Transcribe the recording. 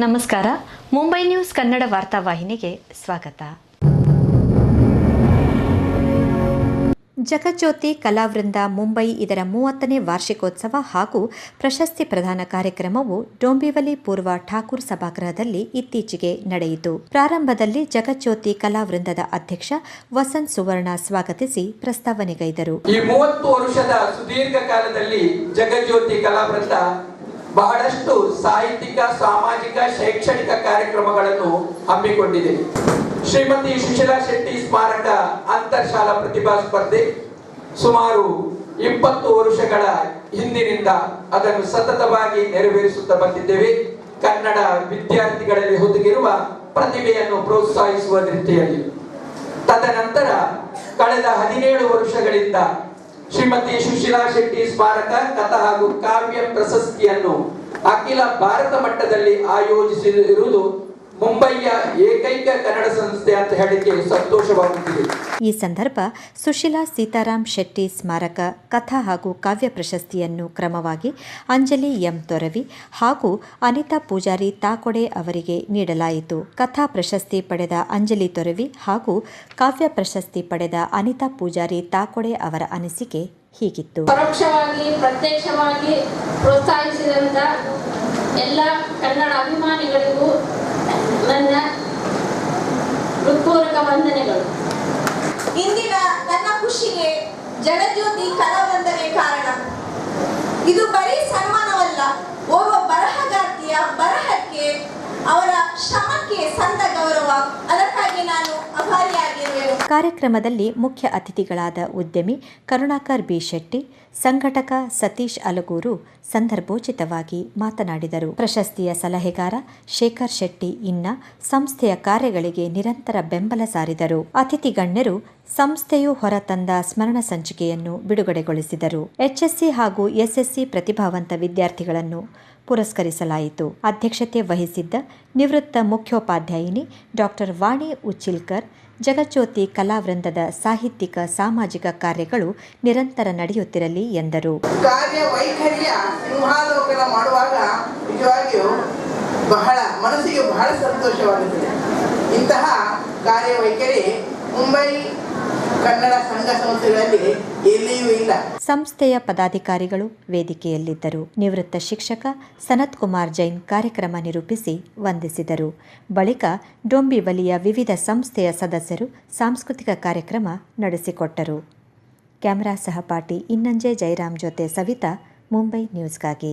ನಮಸ್ಕಾರ. ಮುಂಬೈ ನ್ಯೂಸ್ ಕನ್ನಡ ವಾರ್ತಾವಾಹಿನಿಗೆ ಸ್ವಾಗತ. ಜಗಜ್ಯೋತಿ ಕಲಾವೃಂದ ಮುಂಬೈ ಇದರ 30ನೇ ವಾರ್ಷಿಕೋತ್ಸವ ಹಾಗೂ ಪ್ರಶಸ್ತಿ ಪ್ರದಾನ ಕಾರ್ಯಕ್ರಮವು ಡೊಂಬಿವಲಿ ಪೂರ್ವ ಠಾಕೂರ್ ಸಭಾಗೃಹದಲ್ಲಿ ಇತ್ತೀಚೆಗೆ ನಡೆಯಿತು. ಪ್ರಾರಂಭದಲ್ಲಿ ಜಗಜ್ಯೋತಿ ಕಲಾವೃಂದದ ಅಧ್ಯಕ್ಷ ವಸಂತ್ ಸುವರ್ಣ ಸ್ವಾಗತಿಸಿ ಪ್ರಸ್ತಾವನೆಗೈದರು. ಈ 30 ವರ್ಷದ ಸುದೀರ್ಘ ಕಾಲದಲ್ಲಿ ಜಗಜ್ಯೋತಿ ಕಲಾವೃಂದ ಬಹಳಷ್ಟು ಸಾಹಿತ್ಯಿಕ, ಸಾಮಾಜಿಕ, ಶೈಕ್ಷಣಿಕ ಕಾರ್ಯಕ್ರಮಗಳನ್ನು ಹಮ್ಮಿಕೊಂಡಿದೆ. ಶ್ರೀಮತಿ ಸುಶೀಲಾ ಶೆಟ್ಟಿ ಸ್ಮಾರಕ ಅಂತರ್ಶಾಲಾ ಪ್ರತಿಭಾ ಸ್ಪರ್ಧೆ ಸುಮಾರು 20 ವರ್ಷಗಳ ಹಿಂದಿನಿಂದ ಅದನ್ನು ಸತತವಾಗಿ ನೆರವೇರಿಸುತ್ತಾ ಬಂದಿದ್ದೇವೆ. ಕನ್ನಡ ವಿದ್ಯಾರ್ಥಿಗಳಲ್ಲಿ ಹುದುಗಿರುವ ಪ್ರತಿಭೆಯನ್ನು ಪ್ರೋತ್ಸಾಹಿಸುವ ರೀತಿಯಲ್ಲಿ ತದನಂತರ ಕಳೆದ 17 ವರ್ಷಗಳಿಂದ ಶ್ರೀಮತಿ ಸುಶೀಲಾ ಶೆಟ್ಟಿ ಸ್ಮಾರಕ ಕಥಾ ಹಾಗೂ ಕಾವ್ಯ ಪ್ರಶಸ್ತಿಯನ್ನು ಅಖಿಲ ಭಾರತ ಮಟ್ಟದಲ್ಲಿ ಆಯೋಜಿಸಿರುವುದು ಮುಂಬೈಯ ಏಕೈಕ ಕನ್ನಡ ಸಂಸ್ಥೆ ಅಂತ ಹೇಳಿಕೆ ಸಂತೋಷವಾಗುತ್ತಿದೆ. ಈ ಸಂದರ್ಭ ಸುಶೀಲಾ ಸೀತಾರಾಮ್ ಶೆಟ್ಟಿ ಸ್ಮಾರಕ ಕಥಾ ಹಾಗೂ ಕಾವ್ಯ ಪ್ರಶಸ್ತಿಯನ್ನು ಕ್ರಮವಾಗಿ ಅಂಜಲಿ ಎಂ ತೊರವಿ ಹಾಗೂ ಅನಿತಾ ಪೂಜಾರಿ ತಾಕೊಡೆ ಅವರಿಗೆ ನೀಡಲಾಯಿತು. ಕಥಾ ಪ್ರಶಸ್ತಿ ಪಡೆದ ಅಂಜಲಿ ತೊರವಿ ಹಾಗೂ ಕಾವ್ಯ ಪ್ರಶಸ್ತಿ ಪಡೆದ ಅನಿತಾ ಪೂಜಾರಿ ತಾಕೊಡೆ ಅವರ ಅನಿಸಿಕೆ ಹೀಗಿತ್ತು. ಪರೋಕ್ಷವಾಗಿ ಪ್ರತ್ಯಕ್ಷವಾಗಿ ಪ್ರೋತ್ಸಾಹಿಸಿದಂತ ಎಲ್ಲ ಕನ್ನಡ ಅಭಿಮಾನಿಗಳಿಗೂ ನನ್ನ ಹೃತ್ಪೂರ್ವಕ ವಂದನೆಗಳು. ಇಂದಿನ ನನ್ನ ಖುಷಿಗೆ ಜಗಜ್ಯೋತಿ ಕಲಾವೃಂದವೇ ಕಾರಣ. ಇದು ಬರೀ ಸನ್ಮಾನವಲ್ಲ, ಓರ್ವ ಬರಹಗಾರ್ತಿಯ ಬರಹಕ್ಕೆ, ಅವರ ಶ್ರಮಕ್ಕೆ ಸಂದ ಗೌರವ. ಅದಕ್ಕಾಗಿ ನಾನು ಆಭಾರಿಯಾಗಿರುವೆನು. ಕಾರ್ಯಕ್ರಮದಲ್ಲಿ ಮುಖ್ಯ ಅತಿಥಿಗಳಾದ ಉದ್ಯಮಿ ಕರುಣಾಕರ್ ಬಿ ಶೆಟ್ಟಿ, ಸಂಘಟಕ ಸತೀಶ್ ಅಲಗೂರು ಸಂದರ್ಭೋಚಿತವಾಗಿ ಮಾತನಾಡಿದರು. ಪ್ರಶಸ್ತಿಯ ಸಲಹೆಗಾರ ಶೇಖರ್ ಶೆಟ್ಟಿ ಇನ್ನ ಸಂಸ್ಥೆಯ ಕಾರ್ಯಗಳಿಗೆ ನಿರಂತರ ಬೆಂಬಲ ಸಾರಿದರು. ಅತಿಥಿ ಗಣ್ಯರು ಸಂಸ್ಥೆಯು ಹೊರತಂದ ಸ್ಮರಣ ಸಂಚಿಕೆಯನ್ನು ಬಿಡುಗಡೆಗೊಳಿಸಿದರು. ಎಚ್ಎಸ್ಸಿ ಹಾಗೂ ಎಸ್ಎಸ್ಸಿ ಪ್ರತಿಭಾವಂತ ವಿದ್ಯಾರ್ಥಿಗಳನ್ನು ಪುರಸ್ಕರಿಸಲಾಯಿತು. ಅಧ್ಯಕ್ಷತೆ ವಹಿಸಿದ್ದ ನಿವೃತ್ತ ಮುಖ್ಯೋಪಾಧ್ಯಾಯಿನಿ ಡಾಕ್ಟರ್ ವಾಣಿ ಉಚ್ಚಿಲ್ಕರ್, ಜಗಜ್ಯೋತಿ ಕಲಾವೃಂದದ ಸಾಹಿತ್ಯಿಕ, ಸಾಮಾಜಿಕ ಕಾರ್ಯಗಳು ನಿರಂತರ ನಡೆಯುತ್ತಿರಲಿ ಎಂದರು. ಕಾರ್ಯವೈಖರಿಯ ಸಿಂಹಾಲೋಕನ ಮಾಡುವಾಗ ನಿಜವಾಗಿಯೂ ಮನಸ್ಸಿಗೆ ಬಹಳ ಸಂತೋಷವಾಗುತ್ತದೆ. ಇಂತಹ ಕಾರ್ಯವೈಖರಿ ಮುಂಬೈ ಕನ್ನಡ ಸಂಘ ಸಂಸ್ಥೆಗಳಲ್ಲಿ ಎಲ್ಲಿಯೂ ಇಲ್ಲ. ಸಂಸ್ಥೆಯ ಪದಾಧಿಕಾರಿಗಳು ವೇದಿಕೆಯಲ್ಲಿದ್ದರು. ನಿವೃತ್ತ ಶಿಕ್ಷಕ ಸನತ್ ಕುಮಾರ್ ಜೈನ್ ಕಾರ್ಯಕ್ರಮ ನಿರೂಪಿಸಿ ವಂದಿಸಿದರು. ಬಳಿಕ ಡೊಂಬಿವಲಿಯ ವಿವಿಧ ಸಂಸ್ಥೆಯ ಸದಸ್ಯರು ಸಾಂಸ್ಕೃತಿಕ ಕಾರ್ಯಕ್ರಮ ನಡೆಸಿಕೊಟ್ಟರು. ಕ್ಯಾಮರಾ ಸಹಪಾಠಿ ಇನ್ನಂಜೆ ಜಯರಾಮ್ ಜೊತೆ ಸವಿತಾ, ಮುಂಬೈ ನ್ಯೂಸ್ಗಾಗಿ.